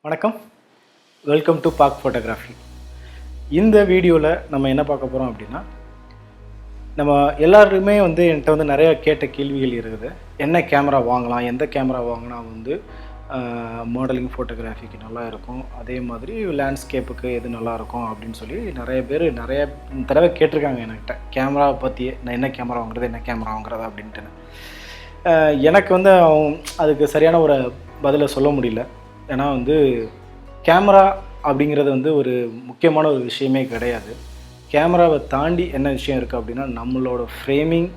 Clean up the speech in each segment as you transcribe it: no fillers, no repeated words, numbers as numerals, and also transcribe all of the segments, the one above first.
வணக்கம், welcome to park photography. இந்த வீடியோவில் நம்ம என்ன பார்க்க போகிறோம் அப்படின்னா, நம்ம எல்லாருமே என்கிட்ட நிறையா கேட்ட கேள்விகள் இருக்குது. என்ன கேமரா வாங்கலாம், எந்த கேமரா வாங்கினா மாடலிங் ஃபோட்டோகிராஃபிக்கு நல்லா இருக்கும், அதே மாதிரி லேண்ட்ஸ்கேப்புக்கு எது நல்லாயிருக்கும் அப்படின்னு சொல்லி நிறைய பேர் நிறைய தடவை கேட்டிருக்காங்க என்கிட்ட. கேமராவை பற்றியே நான் என்ன கேமரா வாங்குறது, என்ன கேமரா வாங்குறது அப்படின்ட்டு. எனக்கு அதுக்கு சரியான ஒரு பதிலை சொல்ல முடியல. ஏன்னா கேமரா அப்படிங்கிறது ஒரு முக்கியமான ஒரு விஷயமே கிடையாது. கேமராவை தாண்டி என்ன விஷயம் இருக்குது அப்படின்னா, நம்மளோட ஃப்ரேமிங்,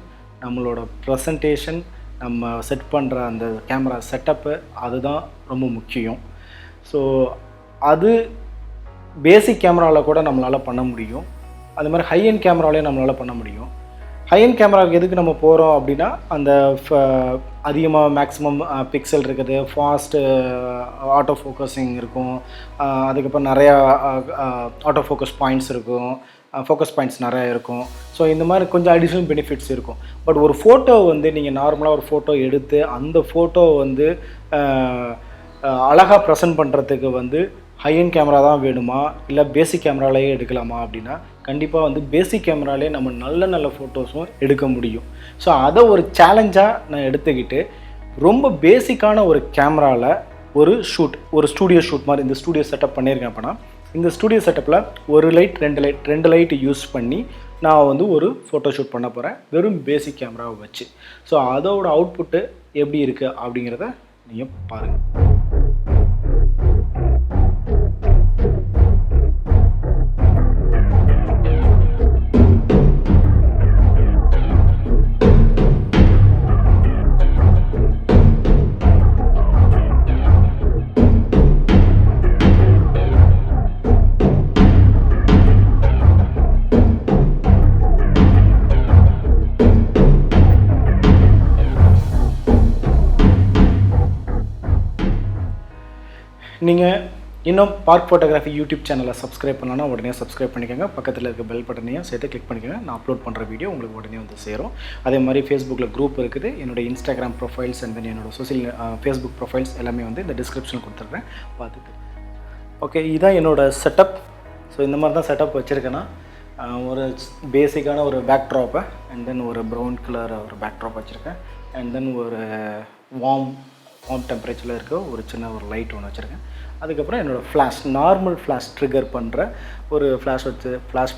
நம்மளோட ப்ரெசன்டேஷன், நம்ம செட் பண்ணுற அந்த கேமரா செட்டப்பு, அதுதான் ரொம்ப முக்கியம். ஸோ அது பேசிக் கேமராவில் கூட நம்மளால் பண்ண முடியும். அது மாதிரி ஹை எண்ட் கேமராவிலையும் நம்மளால் பண்ண முடியும். ஹை எண்ட் கேமராவுக்கு எதுக்கு நம்ம போகிறோம் அப்படின்னா, அந்த அதிகமாக மேக்ஸிமம் பிக்சல் இருக்குது, ஃபாஸ்ட்டு ஆட்டோ ஃபோக்கஸிங் இருக்கும், அதுக்கப்புறம் நிறையா ஆட்டோ ஃபோக்கஸ் பாயிண்ட்ஸ் இருக்கும், ஃபோக்கஸ் பாயிண்ட்ஸ் நிறையா இருக்கும். ஸோ இந்த மாதிரி கொஞ்சம் அடிஷ்னல் பெனிஃபிட்ஸ் இருக்கும். பட் ஒரு ஃபோட்டோ நீங்கள் நார்மலாக ஒரு ஃபோட்டோ எடுத்து அந்த ஃபோட்டோ அழகாக ப்ரெசென்ட் பண்ணுறதுக்கு ஹை எண்ட் கேமரா தான் வேணுமா, இல்லை பேசிக் கேமராலேயே எடுக்கலாமா அப்படின்னா, கண்டிப்பாக பேசிக் கேமராலே நம்ம நல்ல நல்ல ஃபோட்டோஸும் எடுக்க முடியும். ஸோ அதை ஒரு சேலஞ்சாக நான் எடுத்துக்கிட்டு ரொம்ப பேசிக்கான ஒரு கேமராவில் ஒரு ஸ்டூடியோ ஷூட் மாதிரி இந்த ஸ்டூடியோ செட்டப் பண்ணியிருக்கேன். அப்படின்னா இந்த ஸ்டூடியோ செட்டப்பில் ஒரு லைட் ரெண்டு லைட் யூஸ் பண்ணி நான் ஒரு ஃபோட்டோ ஷூட் பண்ண போகிறேன், வெறும் பேசிக் கேமராவை வச்சு. ஸோ அதோட அவுட்புட்டு எப்படி இருக்குது அப்படிங்கிறத நீங்கள் பாருங்கள். நீங்கள் இன்னும் பார்க் ஃபோட்டோகிராஃபி யூடியூப் சேனலை சப்ஸ்கிரைப் பண்ணலன்னா உடனே சப்ஸ்கிரைப் பண்ணிக்கோங்க. பக்கத்தில் இருக்க பெல் பட்டனையும் சேர்த்து கிளிக் பண்ணிக்கோங்க. நான் அப்லோட் பண்ணுற வீடியோ உங்களுக்கு உடனே சேரும். அதே மாதிரி ஃபேஸ்புக்கில் குரூப் இருக்குது. என்னோட இன்ஸ்டாகிராம் ப்ரொஃபைல்ஸ் அண்ட் தென் என்னோட ஃபேஸ்புக் ப்ரொஃபைல்ஸ் எல்லாமே இந்த டிஸ்கிரிப்ஷனில் கொடுத்துட்றேன், பார்த்துட்டு. ஓகே, இதுதான் என்னோடய செட்டப். ஸோ இந்த மாதிரி தான் செட்டப் வச்சுருக்கேன்னா, ஒரு பேசிக்கான ஒரு பேக் ட்ராப்பை அண்ட் தென் ஒரு ப்ரௌன் கலர் ஒரு பேக் ட்ராப் வச்சுருக்கேன். அண்ட் தென் ஒரு வார்ம் டெம்பரேச்சரில் இருக்க ஒரு சின்ன ஒரு லைட் ஒன்று வச்சுருக்கேன். அதுக்கப்புறம் என்னோடய நார்மல் ஃப்ளாஷ் ட்ரிகர் பண்ணுற ஒரு ஃப்ளாஷ்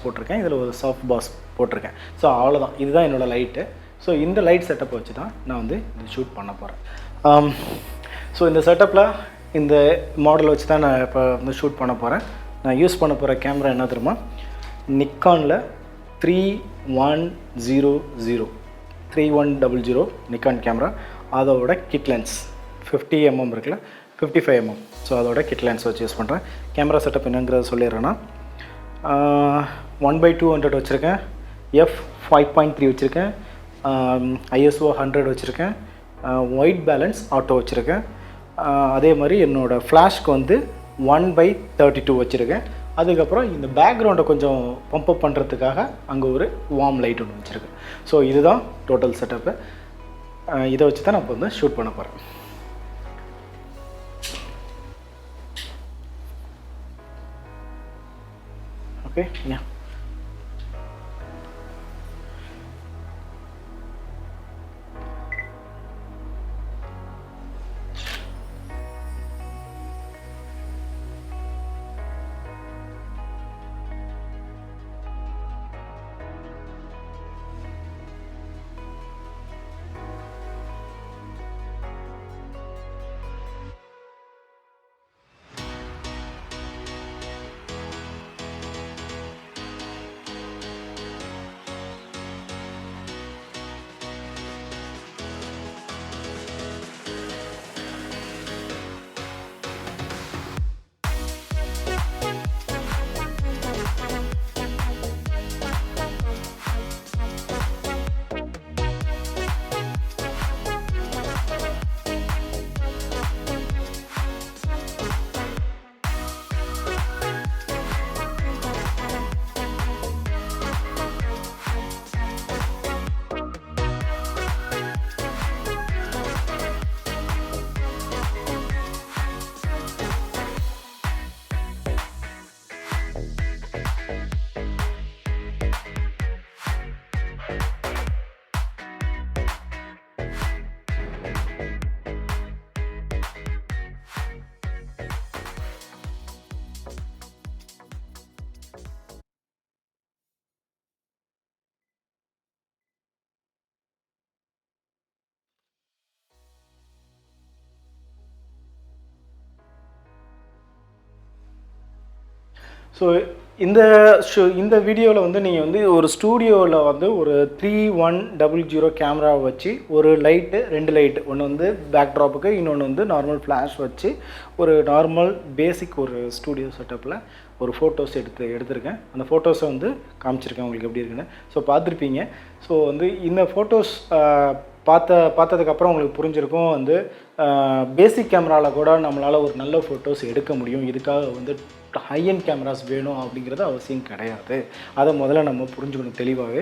போட்டிருக்கேன். இதில் ஒரு சாஃப்ட் பாஸ் போட்டிருக்கேன். ஸோ அவ்வளோதான், இதுதான் என்னோடய லைட்டு. ஸோ இந்த லைட் செட்டப்பை வச்சு தான் நான் இது ஷூட் பண்ண போகிறேன். ஸோ இந்த செட்டப்பில் இந்த மாடலை வச்சு தான் நான் இப்போ ஷூட் பண்ண போகிறேன். நான் யூஸ் பண்ண போகிற கேமரா என்ன தெரியுமா, நிக்கானில் 3100 நிக்கான் கேமரா. அதோட கிட் லென்ஸ் 50mm இருக்குல்ல, 55mm. ஸோ அதோட கிட் லென்ஸ் வச்சு யூஸ் பண்ணுறேன். கேமரா செட்டப் என்னங்கிறத சொல்லிடுறேன்னா, 1/200 வச்சுருக்கேன், f5.3 வச்சுருக்கேன், ISO 100 வச்சுருக்கேன், ஒயிட் பேலன்ஸ் ஆட்டோ வச்சுருக்கேன். அதே மாதிரி என்னோடய ஃப்ளாஷ்க்கு 1/32 வச்சுருக்கேன். அதுக்கப்புறம் இந்த பேக்ரவுண்டை கொஞ்சம் பம்பப் பண்ணுறதுக்காக அங்கே ஒரு வார்ம் லைட் ஒன்று வச்சுருக்கேன். ஸோ இதுதான் டோட்டல் செட்டப்பு. இதை வச்சு தான் நான் இப்போ ஷூட் பண்ண போகிறேன். ஓகே, ஸோ இந்த வீடியோவில் வந்து நீங்கள் வந்து ஒரு ஸ்டூடியோவில் வந்து ஒரு 3100 கேமராவை வச்சு ஒரு லைட்டு 2 லைட்டு, ஒன்று வந்து பேக் ட்ராப்புக்கு, இன்னொன்று வந்து நார்மல் ஃப்ளாஷ் வச்சு ஒரு நார்மல் பேசிக் ஒரு ஸ்டூடியோ செட்டப்பில் ஒரு ஃபோட்டோஸ் எடுத்திருக்கேன். அந்த ஃபோட்டோஸை வந்து காமிச்சிருக்கேன் உங்களுக்கு எப்படி இருக்குன்னு. ஸோ பார்த்துருப்பீங்க. ஸோ வந்து இந்த ஃபோட்டோஸ் பார்த்ததுக்கப்புறம் உங்களுக்கு புரிஞ்சிருக்கும் வந்து பேசிக் கேமராவில் கூட நம்மளால் ஒரு நல்ல ஃபோட்டோஸ் எடுக்க முடியும். இதுக்காக வந்து ஹை-எண்ட் கேமராஸ் வேணும் அப்படிங்கிறது அவசியம் கிடையாது. அதை முதல்ல நம்ம புரிஞ்சுக்கணும் தெளிவாகவே.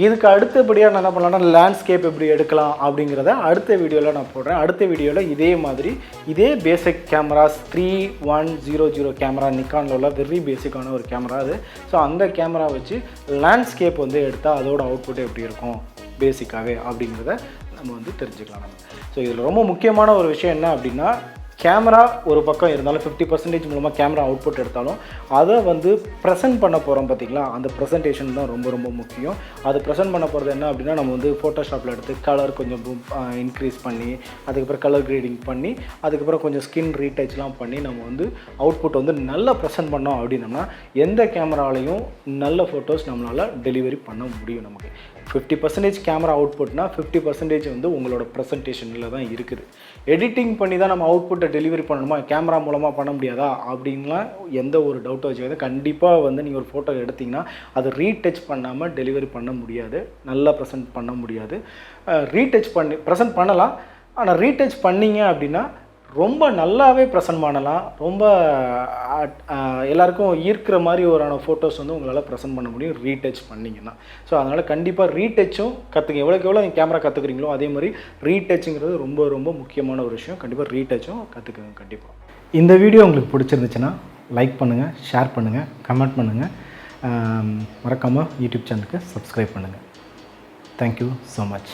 இதுக்கு அடுத்தபடியாக நான் என்ன பண்ணலாம்னா லேண்ட்ஸ்கேப் எப்படி எடுக்கலாம் அப்படிங்கிறத அடுத்த வீடியோவில் நான் போடுறேன். அடுத்த வீடியோவில் இதே மாதிரி இதே பேசிக் கேமராஸ் 3100 கேமரா நிக்கானில் உள்ள வெரி பேசிக்கான ஒரு கேமரா அது. ஸோ அந்த கேமரா வச்சு லேண்ட்ஸ்கேப் வந்து எடுத்தால் அதோட அவுட்புட் எப்படி இருக்கும் பேசிக்காகவே அப்படிங்கிறத நம்ம வந்து தெரிஞ்சுக்கலாம் நம்ம. ஸோ இதில் ரொம்ப முக்கியமான ஒரு விஷயம் என்ன அப்படின்னா, கேமரா ஒரு பக்கம் இருந்தாலும் 50% மூலமாக கேமரா அவுட்புட் எடுத்தாலும் அதை வந்து ப்ரெசென்ட் பண்ண போகிறோம் பார்த்திங்களா, அந்த ப்ரெசன்டேஷன் தான் ரொம்ப ரொம்ப முக்கியம். அது ப்ரெசென்ட் பண்ண போகிறது என்ன அப்படின்னா, நம்ம வந்து ஃபோட்டோஷாப்பில் எடுத்து கலர் கொஞ்சம் இன்க்ரீஸ் பண்ணி, அதுக்கப்புறம் கலர் கிரேடிங் பண்ணி, அதுக்கப்புறம் கொஞ்சம் ஸ்கின் ரீடச்லாம் பண்ணி நம்ம வந்து அவுட்புட் வந்து நல்லா ப்ரெசென்ட் பண்ணோம் அப்படின்னம்னா எந்த கேமராலையும் நல்ல ஃபோட்டோஸ் நம்மளால் டெலிவரி பண்ண முடியும். நமக்கு 50% கேமரா அவுட்புட்னா 50% வந்து உங்களோட ப்ரெசன்டேஷனில் தான் இருக்குது. எடிட்டிங் பண்ணி தான் நம்ம அவுட்புட்டை டெலிவரி பண்ணணுமா, கேமரா மூலமாக பண்ண முடியாதா அப்படின்லாம் எந்த ஒரு டவுட்டும் வச்சுக்காது. கண்டிப்பாக வந்து நீங்கள் ஒரு ஃபோட்டோ எடுத்திங்கன்னா அதை ரீடச் பண்ணாமல் டெலிவரி பண்ண முடியாது, நல்லா ப்ரெசென்ட் பண்ண முடியாது. ப்ரெசென்ட் பண்ணலாம், ஆனால் ரீடச் பண்ணிங்க அப்படின்னா ரொம்ப நல்லாவே ப்ரெசென்ட் பண்ணலாம். ரொம்ப எல்லாருக்கும் ஈர்க்கிற மாதிரி ஒரு ஃபோட்டோஸ் வந்து உங்களால் ப்ரெசென்ட் பண்ண முடியும் ரீடச் பண்ணிங்கன்னா. ஸோ அதனால் கண்டிப்பாக ரீடச்சும் கற்றுங்க. எவ்வளோ நீங்கள் கேமரா கற்றுக்குறீங்களோ அதே மாதிரி ரீடச்சுங்கிறது ரொம்ப ரொம்ப முக்கியமான ஒரு விஷயம். கண்டிப்பாக ரீடச்சும் கற்றுக்குங்க கண்டிப்பாக. இந்த வீடியோ உங்களுக்கு பிடிச்சிருந்துச்சுன்னா லைக் பண்ணுங்கள், ஷேர் பண்ணுங்கள், கமெண்ட் பண்ணுங்கள். மறக்காமல் யூடியூப் சேனலுக்கு சப்ஸ்கிரைப் பண்ணுங்கள். Thank you so much.